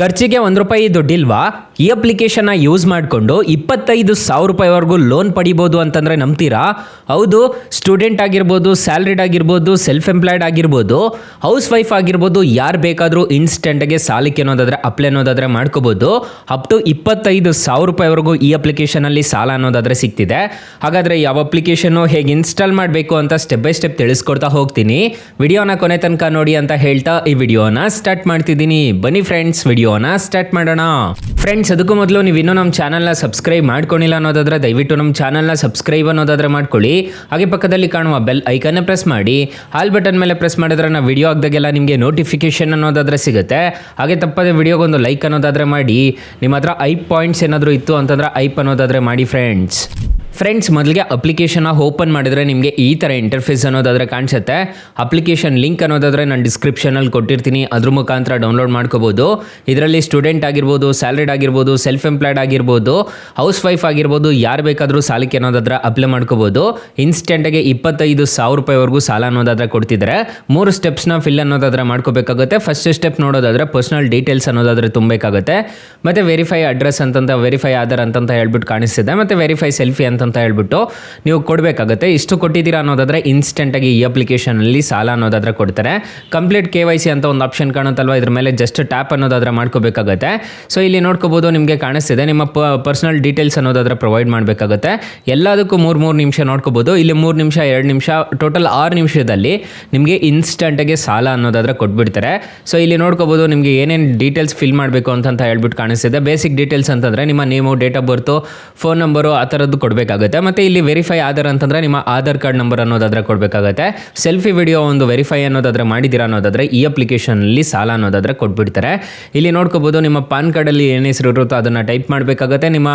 ಖರ್ಚಿಗೆ ₹1 ದುಡ್ಡಿಲ್ವಾ? ಈ ಅಪ್ಲಿಕೇಶನ್ನ ಯೂಸ್ ಮಾಡಿಕೊಂಡು 25,000 ರೂಪಾಯಿವರೆಗೂ ಲೋನ್ ಪಡಿಬೋದು ಅಂತಂದರೆ ನಂಬ್ತೀರಾ? ಹೌದು, ಸ್ಟೂಡೆಂಟ್ ಆಗಿರ್ಬೋದು, ಸ್ಯಾಲ್ರಿಡ್ ಆಗಿರ್ಬೋದು, ಸೆಲ್ಫ್ ಎಂಪ್ಲಾಯ್ಡ್ ಆಗಿರ್ಬೋದು, ಹೌಸ್ ವೈಫ್ ಆಗಿರ್ಬೋದು, ಯಾರು ಬೇಕಾದರೂ ಇನ್ಸ್ಟೆಂಟಾಗಿ ಸಾಲಕ್ಕೆ ಅನ್ನೋದಾದರೆ ಅಪ್ಲೈ ಅನ್ನೋದಾದರೆ ಮಾಡ್ಕೋಬೋದು. ಅಪ್ ಟು 25,000 ರೂಪಾಯಿವರೆಗೂ ಈ ಅಪ್ಲಿಕೇಶನಲ್ಲಿ ಸಾಲ ಅನ್ನೋದಾದರೆ ಸಿಗ್ತಿದೆ. ಹಾಗಾದರೆ ಯಾವ ಅಪ್ಲಿಕೇಶನ್ನು ಹೇಗೆ ಇನ್ಸ್ಟಾಲ್ ಮಾಡಬೇಕು ಅಂತ ಸ್ಟೆಪ್ ಬೈ ಸ್ಟೆಪ್ ತಿಳಿಸ್ಕೊಡ್ತಾ ಹೋಗ್ತೀನಿ. ವಿಡಿಯೋನ ಕೊನೆ ತನಕ ನೋಡಿ ಅಂತ ಹೇಳ್ತಾ ಈ ವಿಡಿಯೋನ ಸ್ಟಾರ್ಟ್ ಮಾಡ್ತಿದ್ದೀನಿ. ಬನ್ನಿ ಫ್ರೆಂಡ್ಸ್, ವಿಡಿಯೋನ ಸ್ಟಾರ್ಟ್ ಮಾಡೋಣ. ಫ್ರೆಂಡ್ಸ್, ಅದಕ್ಕೂ ಮೊದಲು ನೀವು ಇನ್ನೂ ನಮ್ಮ ಚಾನಲ್ನ ಸಬ್ಸ್ಕ್ರೈಬ್ ಮಾಡ್ಕೊಂಡಿಲ್ಲ ಅನ್ನೋದಾದ್ರೆ ದಯವಿಟ್ಟು ನಮ್ಮ ಚಾನಲ್ನ ಸಬ್ಸ್ಕ್ರೈಬ್ ಅನ್ನೋದಾದ್ರೆ ಮಾಡ್ಕೊಳ್ಳಿ. ಹಾಗೆ ಪಕ್ಕದಲ್ಲಿ ಕಾಣುವ ಬೆಲ್ ಐಕನ್ನ ಪ್ರೆಸ್ ಮಾಡಿ, ಆಲ್ ಬಟನ್ ಮೇಲೆ ಪ್ರೆಸ್ ಮಾಡಿದ್ರೆ ನಾವು ವಿಡಿಯೋ ಹಾಕಿದಾಗೆಲ್ಲ ನಿಮಗೆ ನೋಟಿಫಿಕೇಶನ್ ಅನ್ನೋದಾದ್ರೆ ಸಿಗುತ್ತೆ. ಹಾಗೆ ತಪ್ಪದೆ ವಿಡಿಯೋಗೊಂದು ಲೈಕ್ ಅನ್ನೋದಾದ್ರೆ ಮಾಡಿ. ನಿಮ್ಮ ಹತ್ರ ಐಪ್ ಪಾಯಿಂಟ್ಸ್ ಏನಾದರೂ ಇತ್ತು ಅಂತಂದ್ರೆ ಐಪ್ ಅನ್ನೋದಾದ್ರೆ ಮಾಡಿ ಫ್ರೆಂಡ್ಸ್, ಮೊದಲಿಗೆ ಅಪ್ಲಿಕೇಶನ್ನ ಓಪನ್ ಮಾಡಿದರೆ ನಿಮಗೆ ಈ ಥರ ಇಂಟರ್ಫೇಸ್ ಅನ್ನೋದಾದರೆ ಕಾಣಿಸುತ್ತೆ. ಅಪ್ಲಿಕೇಶನ್ ಲಿಂಕ್ ಅನ್ನೋದಾದರೆ ನಾನು ಡಿಸ್ಕ್ರಿಪ್ಷನಲ್ಲಿ ಕೊಟ್ಟಿರ್ತೀನಿ, ಅದ್ರ ಮುಖಾಂತರ ಡೌನ್ಲೋಡ್ ಮಾಡ್ಕೋಬೋದು. ಇದರಲ್ಲಿ ಸ್ಟೂಡೆಂಟ್ ಆಗಿರ್ಬೋದು, ಸ್ಯಾಲ್ರಿಡ್ ಆಗಿರ್ಬೋದು, ಸೆಲ್ಫ್ ಎಂಪ್ಲಾಯ್ಡ್ ಆಗಿರ್ಬೋದು, ಹೌಸ್ ವೈಫ್ ಆಗಿರ್ಬೋದು, ಯಾರು ಬೇಕಾದರೂ ಸಾಲಕ್ಕೆ ಅನ್ನೋದಾದ್ರೆ ಅಪ್ಲೈ ಮಾಡ್ಕೋಬೋದು. ಇನ್ಸ್ಟೆಂಟಾಗಿ 25,000 ರೂಪಾಯಿವರೆಗೂ ಸಾಲ ಅನ್ನೋದಾದರೆ ಕೊಡ್ತಿದ್ದಾರೆ. 3 ಸ್ಟೆಪ್ಸ್ನ ಫಿಲ್ ಅನ್ನೋದಾದರೆ ಮಾಡ್ಕೋಬೇಕಾಗುತ್ತೆ. ಫಸ್ಟ್ ಸ್ಟೆಪ್ ನೋಡೋದಾದರೆ ಪರ್ಸನಲ್ ಡೀಟೇಲ್ಸ್ ಅನ್ನೋದಾದರೆ ತುಂಬಬೇಕಾಗುತ್ತೆ. ಮತ್ತು ವೆರಿಫೈ ಅಡ್ರೆಸ್ ಅಂತಂತ, ವೆರಿಫೈ ಆಧಾರ್ ಅಂತಂತ ಹೇಳ್ಬಿಟ್ಟು ಕಾಣಿಸ್ತಿದೆ. ಮತ್ತು ವೆರಿಫೈ ಸೆಲ್ಫಿ ಅಂತ ಹೇಳ್ಬಿಟ್ಟು ನೀವು ಕೊಡಬೇಕಾಗುತ್ತೆ. ಇಷ್ಟು ಕೊಟ್ಟಿದ್ದೀರಾ ಅನ್ನೋದಾದ್ರೆ ಇನ್ಸ್ಟೆಂಟಾಗಿ ಈ ಅಪ್ಲಿಕೇಶನಲ್ಲಿ ಸಾಲ ಅನ್ನೋದಾದ್ರೆ ಕೊಡ್ತಾರೆ. ಕಂಪ್ಲೀಟ್ KYC ಅಂತ ಒಂದು ಆಪ್ಷನ್ ಕಾಣುತ್ತಲ್ವ, ಇದ್ರ ಮೇಲೆ ಜಸ್ಟ್ ಟ್ಯಾಪ್ ಅನ್ನೋದಾದ್ರೆ ಮಾಡ್ಕೋಬೇಕಾಗುತ್ತೆ. ಸೊ ಇಲ್ಲಿ ನೋಡ್ಕೋಬಹುದು, ನಿಮಗೆ ಕಾಣಿಸ್ತಿದೆ ನಿಮ್ಮ ಪರ್ಸನಲ್ ಡೀಟೇಲ್ಸ್ ಅನ್ನೋದಾದ್ರೆ ಪ್ರೊವೈಡ್ ಮಾಡಬೇಕಾಗುತ್ತೆ. ಎಲ್ಲದಕ್ಕೂ 3 ನಿಮಿಷ ನೋಡ್ಕೋಬಹುದು. ಇಲ್ಲಿ 3 ನಿಮಿಷ, 2 ನಿಮಿಷ, ಟೋಟಲ್ 6 ನಿಮಿಷದಲ್ಲಿ ನಿಮಗೆ ಇನ್ಸ್ಟೆಂಟಾಗಿ ಸಾಲ ಅನ್ನೋದಾದ್ರೆ ಕೊಟ್ಬಿಡ್ತಾರೆ. ಸೊ ಇಲ್ಲಿ ನೋಡ್ಕೋಬಹುದು, ನಿಮಗೆ ಏನೇನು ಡೀಟೇಲ್ಸ್ ಫಿಲ್ ಮಾಡಬೇಕು ಅಂತ ಹೇಳ್ಬಿಟ್ಟು ಕಾಣಿಸ್ತಿದೆ. ಬೇಸಿಕ್ ಡೀಟೇಲ್ಸ್ ಅಂತಂದ್ರೆ ನಿಮ್ಮ name, date of birth, phone number ಆ ಥರದ್ದು ಕೊಡಬೇಕಾಗುತ್ತೆ. ಮತ್ತೆ ಇಲ್ಲಿ ವೆರಿಫೈ ಆಧಾರ್ ಅಂತಂದ್ರೆ ನಿಮ್ಮ ಆಧಾರ್ ಕಾರ್ಡ್ ನಂಬರ್ ಅನ್ನೋದಾದ್ರೆ ಕೊಡಬೇಕಾಗುತ್ತೆ. ಸೆಲ್ಫಿ ವಿಡಿಯೋ ಒಂದು ವೆರಿಫೈ ಅನ್ನೋದಾದ್ರೆ ಮಾಡಿದಿರಾ ಅನ್ನೋದಾದ್ರೆ ಈ ಅಪ್ಲಿಕೇಶನಲ್ಲಿ ಸಾಲ ಅನ್ನೋದಾದ್ರೆ ಕೊಟ್ಬಿಡ್ತಾರೆ. ಇಲ್ಲಿ ನೋಡ್ಕೋಬಹುದು, ನಿಮ್ಮ ಪಾನ್ ಕಾರ್ಡಲ್ಲಿ ಏನು ಹೆಸರು ಇರುತ್ತೋ ಅದನ್ನು ಟೈಪ್ ಮಾಡಬೇಕಾಗುತ್ತೆ. ನಿಮ್ಮ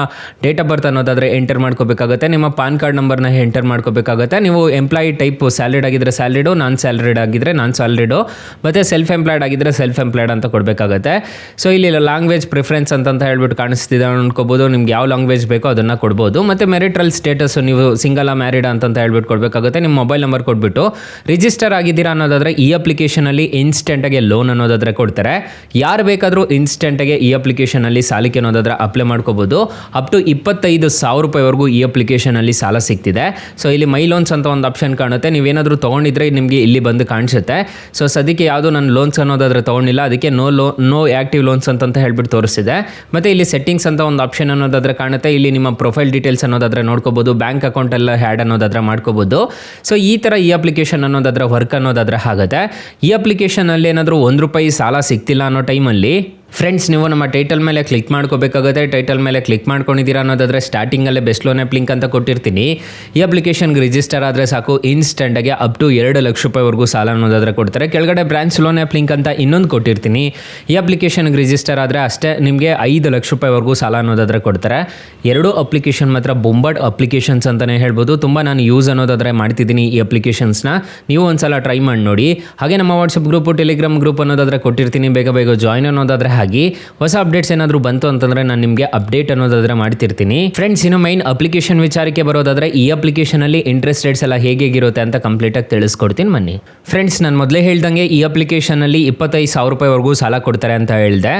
ಡೇಟ್ ಆಫ್ ಬರ್ತ್ ಅನ್ನೋದಾದ್ರೆ ಎಂಟರ್ ಮಾಡ್ಕೋಬೇಕಾಗುತ್ತೆ. ನಿಮ್ಮ ಪಾನ್ ಕಾರ್ಡ್ ನಂಬರ್ನ ಎಂಟರ್ ಮಾಡ್ಕೋಬೇಕಾಗುತ್ತೆ. ನೀವು ಎಂಪ್ಲಾಯಿ ಟೈಪ್ ಸ್ಯಾಲ್ರಿಡ್ ಆಗಿದ್ರೆ ಸ್ಯಾಲ್ರಿಡು, ನಾನ್ ಸ್ಯಾಲ್ರಿಡ್ ಆಗಿದ್ರೆ ನಾನ್ ಸ್ಯಾಲ್ರಿಡು, ಮತ್ತು ಸೆಲ್ಫ್ ಎಂಪ್ಲಾಯ್ಡ್ ಆಗಿದ್ರೆ ಸೆಲ್ಫ್ ಎಂಪ್ಲಾಯ್ಡ್ ಅಂತ ಕೊಡಬೇಕಾಗುತ್ತೆ. ಸೊ ಇಲ್ಲಿ ಲ್ಯಾಂಗ್ವೇಜ್ ಪ್ರಿಫರೆನ್ಸ್ ಅಂತ ಹೇಳ್ಬಿಟ್ಟು ಕಾಣಿಸ್ತಿದೆ ಅನ್ಕೋಬಹುದು. ನಿಮ್ಗೆ ಯಾವ ಲ್ಯಾಂಗ್ವೇಜ್ ಬೇಕೋ ಅದನ್ನು ಕೊಡ್ಬೋದು. ಮತ್ತು ಮೆರಿಟ್ರಲ್ ಸ್ಟೇಟಸ್ ನೀವು ಸಿಂಗಲ್ ಮ್ಯಾರಿಡ್ ಅಂತ ಹೇಳ್ಬಿಟ್ಟು ಕೊಡಬೇಕಾಗುತ್ತೆ. ನಿಮ್ಮ ಮೊಬೈಲ್ ನಂಬರ್ ಕೊಟ್ಬಿಟ್ಟು ರಿಜಿಸ್ಟರ್ ಆಗಿದ್ದೀರಾ ಅನ್ನೋದಾದ್ರೆ ಈ ಅಪ್ಲಿಕೇಶನಲ್ಲಿ ಇನ್ಸ್ಟೆಂಟಾಗಿ ಲೋನ್ ಅನ್ನೋದಾದ್ರೆ ಕೊಡ್ತಾರೆ. ಯಾರು ಬೇಕಾದರೂ ಇನ್ಸ್ಟೆಂಟಾಗಿ ಈ ಅಪ್ಲಿಕೇಶನಲ್ಲಿ ಸಾಲಕ್ಕೆ ಅನ್ನೋದಾದ್ರೆ ಅಪ್ಲೈ ಮಾಡ್ಕೋಬಹುದು. ಅಪ್ ಟು 25,000 ರೂಪಾಯಿವರೆಗೂ ಈ ಅಪ್ಲಿಕೇಶನಲ್ಲಿ ಸಾಲ ಸಿಗ್ತಿದೆ. ಸೊ ಇಲ್ಲಿ ಮೈ ಲೋನ್ಸ್ ಅಂತ ಒಂದು ಆಪ್ಷನ್ ಕಾಣುತ್ತೆ. ನೀವೇನಾದರೂ ತೊಗೊಂಡಿದ್ರೆ ನಿಮಗೆ ಇಲ್ಲಿ ಬಂದು ಕಾಣಿಸುತ್ತೆ. ಸೊ ಸದ್ಯಕ್ಕೆ ಯಾವುದು ನಾನು ಲೋನ್ಸ್ ಅನ್ನೋದಾದ್ರೆ ತೊಗೊಂಡಿಲ್ಲ, ಅದಕ್ಕೆ ನೋ ಆ್ಯಕ್ಟಿವ್ ಲೋನ್ಸ್ ಅಂತ ಹೇಳ್ಬಿಟ್ಟು ತೋರಿಸ್ತಿದೆ. ಮತ್ತು ಇಲ್ಲಿ ಸೆಟ್ಟಿಂಗ್ಸ್ ಅಂತ ಒಂದು ಆಪ್ಷನ್ ಅನ್ನೋದಾದ್ರೆ ಕಾಣುತ್ತೆ. ಇಲ್ಲಿ ನಿಮ್ಮ ಪ್ರೊಫೈಲ್ ಡೀಟೇಲ್ಸ್ ಅನ್ನೋದಾದ್ರೆ ನೋಡ್ಕೋಬಹುದು, ಬ್ಯಾಂಕ್ ಅಕೌಂಟ್ ಎಲ್ಲ ಹ್ಯಾಡ್ ಅನ್ನೋದಾದ್ರೆ ಮಾಡ್ಕೋಬಹುದು. ಸೊ ಈ ಥರ ಈ ಅಪ್ಲಿಕೇಶನ್ ಅನ್ನೋದಾದ್ರೆ ವರ್ಕ್ ಅನ್ನೋದಾದ್ರೆ ಆಗುತ್ತೆ. ಈ ಅಪ್ಲಿಕೇಶನಲ್ಲಿ ಏನಾದರೂ ₹1 ಸಾಲ ಸಿಗ್ತಿಲ್ಲ ಅನ್ನೋ ಟೈಮಲ್ಲಿ ಫ್ರೆಂಡ್ಸ್, ನೀವು ನಮ್ಮ ಟೈಟಲ್ ಮೇಲೆ ಕ್ಲಿಕ್ ಮಾಡ್ಕೋಬೇಕಾಗುತ್ತೆ. ಟೈಟಲ್ ಮೇಲೆ ಕ್ಲಿಕ್ ಮಾಡ್ಕೊಂಡಿದ್ದೀರಾ ಅನ್ನೋದಾದರೆ ಸ್ಟಾರ್ಟಿಂಗಲ್ಲೇ ಬೆಸ್ಟ್ ಲೋನ್ ಆ್ಯಪ್ ಲಿಂಕ್ ಅಂತ ಕೊಟ್ಟಿರ್ತೀನಿ. ಈ ಅಪ್ಲಿಕೇಶನ್ಗೆ ರಿಜಿಸ್ಟರ್ ಆದರೆ ಸಾಕು, ಇನ್ಸ್ಟೆಂಟಾಗಿ ಅಪ್ ಟು ₹2 ಲಕ್ಷವರೆಗೂ ಸಾಲ ಅನ್ನೋದಾದರೆ ಕೊಡ್ತಾರೆ. ಕೆಳಗಡೆ ಬ್ರಾಂಚ್ ಲೋನ್ ಆ್ಯಪ್ ಲಿಂಕ್ ಅಂತ ಇನ್ನೊಂದು ಕೊಟ್ಟಿರ್ತೀನಿ. ಈ ಅಪ್ಲಿಕೇಶನ್ಗೆ ರಿಜಿಸ್ಟರ್ ಆದರೆ ಅಷ್ಟೇ ನಿಮಗೆ ₹5 ಲಕ್ಷವರೆಗೂ ಸಾಲ ಅನ್ನೋದಾದರೆ ಕೊಡ್ತಾರೆ. 2 ಅಪ್ಲಿಕೇಶನ್ ಮಾತ್ರ ಬೊಂಬಾಟ್ ಅಪ್ಲಿಕೇಶನ್ಸ್ ಅಂತಲೇ ಹೇಳ್ಬೋದು. ತುಂಬ ನಾನು ಯೂಸ್ ಅನ್ನೋದಾದರೆ ಮಾಡ್ತಿದ್ದೀನಿ ಈ ಅಪ್ಲಿಕೇಶನ್ಸ್ನ. ನೀವು ಒಂದ್ಸಲ ಟ್ರೈ ಮಾಡಿ ನೋಡಿ. ಹಾಗೆ ನಮ್ಮ ವಾಟ್ಸಪ್ ಗ್ರೂಪು, ಟೆಲಿಗ್ರಾಮ್ ಗ್ರೂಪ್ ಅನ್ನೋದಾದರೆ ಕೊಟ್ಟಿರ್ತೀನಿ. ಬೇಗ ಜಾಯ್ನ್ ಅನ್ನೋದಾದರೆ ಹಾಗೆ ಹೊಸ ಅಪ್ಡೇಟ್ಸ್ ಏನಾದರೂ ಬಂತು ಅಂತಂದ್ರೆ ನಾನು ನಿಮಗೆ ಅಪ್ಡೇಟ್ ಅನ್ನೋದಾದ್ರೆ ಮಾಡ್ತಿರ್ತೀನಿ. ಫ್ರೆಂಡ್ಸ್, ಇನ್ನು ಮೈನ್ ಅಪ್ಲಿಕೇಶನ್ ವಿಚಾರಕ್ಕೆ ಬರೋದಾದ್ರೆ ಈ ಅಪ್ಲಿಕೇಶನ್ ಅಲ್ಲಿ ಇಂಟ್ರೆಸ್ಟ್ ರೇಟ್ಸ್ ಎಲ್ಲ ಹೇಗಿರುತ್ತೆ ಅಂತ ಕಂಪ್ಲೀಟ್ ಆಗಿ ತಿಳಿಸ್ಕೊಡ್ತೀನಿ ಬನ್ನಿ. ಫ್ರೆಂಡ್ಸ್, ನಾನು ಮೊದಲೇ ಹೇಳ್ದಂಗೆ ಈ ಅಪ್ಲಿಕೇಶನ್ ಅಲ್ಲಿ 25,000 ರೂಪಾಯಿವರೆಗೂ ಸಾಲ ಕೊಡ್ತಾರೆ ಅಂತ ಹೇಳಿದೆ.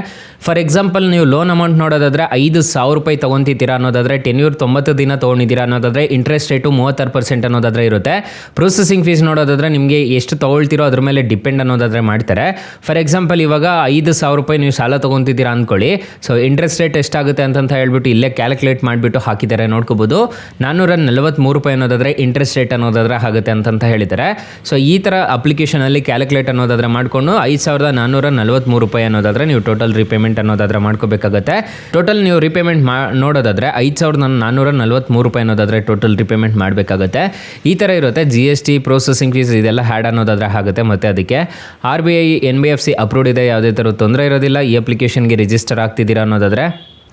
ಫಾರ್ ಎಕ್ಸಾಂಪಲ್, ನೀವು ಲೋನ್ ಅಮೌಂಟ್ ನೋಡೋದಾದ್ರೆ 5,000 ರೂಪಾಯಿ ತಗೊಂತಿದ್ದೀರಾ ಅನ್ನೋದಾದ್ರೆ, ಟೆನ್ಯೂರ್ 90 ದಿನ ತಗೊಂಡಿದ್ದೀರಾ ಅನ್ನೋದಾದ್ರೆ ಇಂಟ್ರೆಸ್ಟ್ ರೇಟು 36% ಅನ್ನೋದಾದ್ರೆ ಇರುತ್ತೆ. ಪ್ರೊಸೆಸಿಂಗ್ ಫೀಸ್ ನೋಡೋದಾದ್ರೆ ನಿಮಗೆ ಎಷ್ಟು ತಗೊಳ್ತಿರೋ ಅದ್ರ ಮೇಲೆ ಡಿಪೆಂಡ್ ಅನ್ನೋದಾದ್ರೆ ಮಾಡ್ತಾರೆ. ಫಾರ್ ಎಕ್ಸಾಂಪಲ್, ಇವಾಗ 5,000 ರೂಪಾಯಿ ನೀವು ಸಾಲ ತಗೊಂತಿದ್ದೀರಾ ಅಂದ್ಕೊಳ್ಳಿ. ಸೊ ಇಂಟ್ರೆಸ್ಟ್ ರೇಟ್ ಎಷ್ಟಾಗುತ್ತೆ ಅಂತ ಹೇಳ್ಬಿಟ್ಟು ಇಲ್ಲೇ ಕ್ಯಾಲ್ಕುಲೇಟ್ ಮಾಡಿಬಿಟ್ಟು ಹಾಕಿದ್ದಾರೆ, ನೋಡ್ಕೋಬಹುದು. ₹443 ಅನ್ನೋದಾದ್ರೆ ಇಂಟ್ರೆಸ್ಟ್ ರೇಟ್ ಅನ್ನೋದಾದ್ರೆ ಆಗುತ್ತೆ ಅಂತ ಹೇಳಿದ್ದಾರೆ. ಸೊ ಈ ಥರ ಅಪ್ಲಿಕೇಶನಲ್ಲಿ ಕ್ಯಾಲ್ಕುಲೇಟ್ ಅನ್ನೋದಾದ್ರೆ ಮಾಡಿಕೊಂಡು ₹5,443 ಅನ್ನೋದಾದ್ರೆ ನೀವು ಟೋಟಲ್ ರಿಪೇಮೆಂಟ್ ಅನ್ನೋದಾದ್ರೆ ಮಾಡ್ಕೋಬೇಕಾಗುತ್ತೆ. ಟೋಟಲ್ ನೀವು ರಿಪೇಮೆಂಟ್ ನೋಡೋದಾದ್ರೆ ₹5,443 ಅನ್ನೋದಾದ್ರೆ ಟೋಟಲ್ ರಿಪೇಮೆಂಟ್ ಮಾಡಬೇಕಾಗುತ್ತೆ. ಈ ಥರ ಇರುತ್ತೆ. GST, ಪ್ರೊಸೆಸಿಂಗ್ ಫೀಸ್ ಇದೆಲ್ಲ ಹ್ಯಾಡ್ ಅನ್ನೋದಾದ್ರೆ ಆಗುತ್ತೆ. ಮತ್ತು ಅದಕ್ಕೆ RBI, NBFC ಅಪ್ರೂವ್ಡ್ ಇದೆ, ಯಾವುದೇ ಥರ ತೊಂದರೆ ಇರೋದಿಲ್ಲ. ಈ ಅಪ್ಲಿಕೇಶನ್ಗೆ ರಿಜಿಸ್ಟರ್ ಆಗ್ತಿದ್ದೀರಾ ಅನ್ನೋದಾದರೆ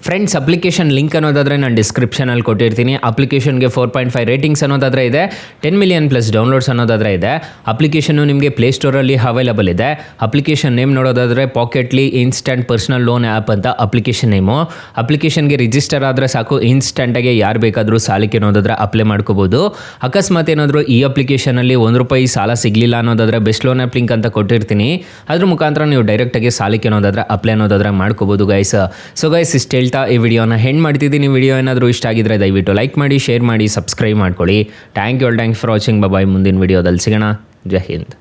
ಫ್ರೆಂಡ್ಸ್, ಅಪ್ಲಿಕೇಶನ್ ಲಿಂಕ್ ಅನ್ನೋದಾದರೆ ನಾನು ಡಿಸ್ಕ್ರಿಪ್ಷನಲ್ಲಿ ಕೊಟ್ಟಿರ್ತೀನಿ. ಅಪ್ಲಿಕೇಶನ್ಗೆ 4.5 ರೇಟಿಂಗ್ಸ್ ಅನ್ನೋದಾದರೆ ಇದೆ, 10 ಮಿಲಿಯನ್ ಪ್ಲಸ್ ಡೌನ್ಲೋಡ್ಸ್ ಅನ್ನೋದಾದರೆ ಇದೆ. ಅಪ್ಲಿಕೇಶನ್ನು ನಿಮಗೆ ಪ್ಲೇಸ್ಟೋರಲ್ಲಿ ಅವೈಲಬಲ್ ಇದೆ. ಅಪ್ಲಿಕೇಶನ್ ನೇಮ್ ನೋಡೋದಾದರೆ ಪಾಕೆಟ್ಲಿ ಇನ್ಸ್ಟಂಟ್ ಪರ್ಸನಲ್ ಲೋನ್ ಆ್ಯಪ್ ಅಂತ ಅಪ್ಲಿಕೇಶನ್ ನೇಮು. ಅಪ್ಲಿಕೇಶನ್ಗೆ ರಿಜಿಸ್ಟರ್ ಆದರೆ ಸಾಕು, ಇನ್ಸ್ಟಂಟಾಗಿ ಯಾರು ಬೇಕಾದರೂ ಸಾಲಕ್ಕೆ ಅನ್ನೋದಾದರೆ ಅಪ್ಲೈ ಮಾಡ್ಕೋಬೋದು. ಅಕಸ್ಮಾತ್ ಏನಾದರೂ ಈ ಅಪ್ಲಿಕೇಶನಲ್ಲಿ ₹1 ಸಾಲ ಸಿಗಲಿಲ್ಲ ಅನ್ನೋದಾದರೆ ಬೆಸ್ಟ್ ಲೋನ್ ಆ್ಯಪ್ ಲಿಂಕ್ ಅಂತ ಕೊಟ್ಟಿರ್ತೀನಿ. ಅದ್ರ ಮುಖಾಂತರ ನೀವು ಡೈರೆಕ್ಟಾಗಿ ಸಾಲಕ್ಕೆ ಅನ್ನೋದಾದರೆ ಅಪ್ಲೈ ಅನ್ನೋದಾದರೆ ಮಾಡ್ಕೋಬೋದು ಗೈಸ್. ಸೊ ಗೈಸ್, ಇಷ್ಟು ಹೇಳ್ತಾ ಈ ವಿಡಿಯೋನ ಹೆಂಡ್ ಮಾಡ್ತಿದ್ದೀನಿ. ವಿಡಿಯೋ ಏನಾದರೂ ಇಷ್ಟ ಆಗಿದ್ರೆ ದಯವಿಟ್ಟು ಲೈಕ್ ಮಾಡಿ, ಶೇರ್ ಮಾಡಿ, ಸಬ್ಸ್ಕ್ರೈಬ್ ಮಾಡ್ಕೊಳ್ಳಿ. Thank you for watching. Bye. ಮುಂದಿನ ವಿಡಿಯೋದಲ್ಲಿ ಸಿಗೋಣ. ಜೈ ಹಿಂದ್.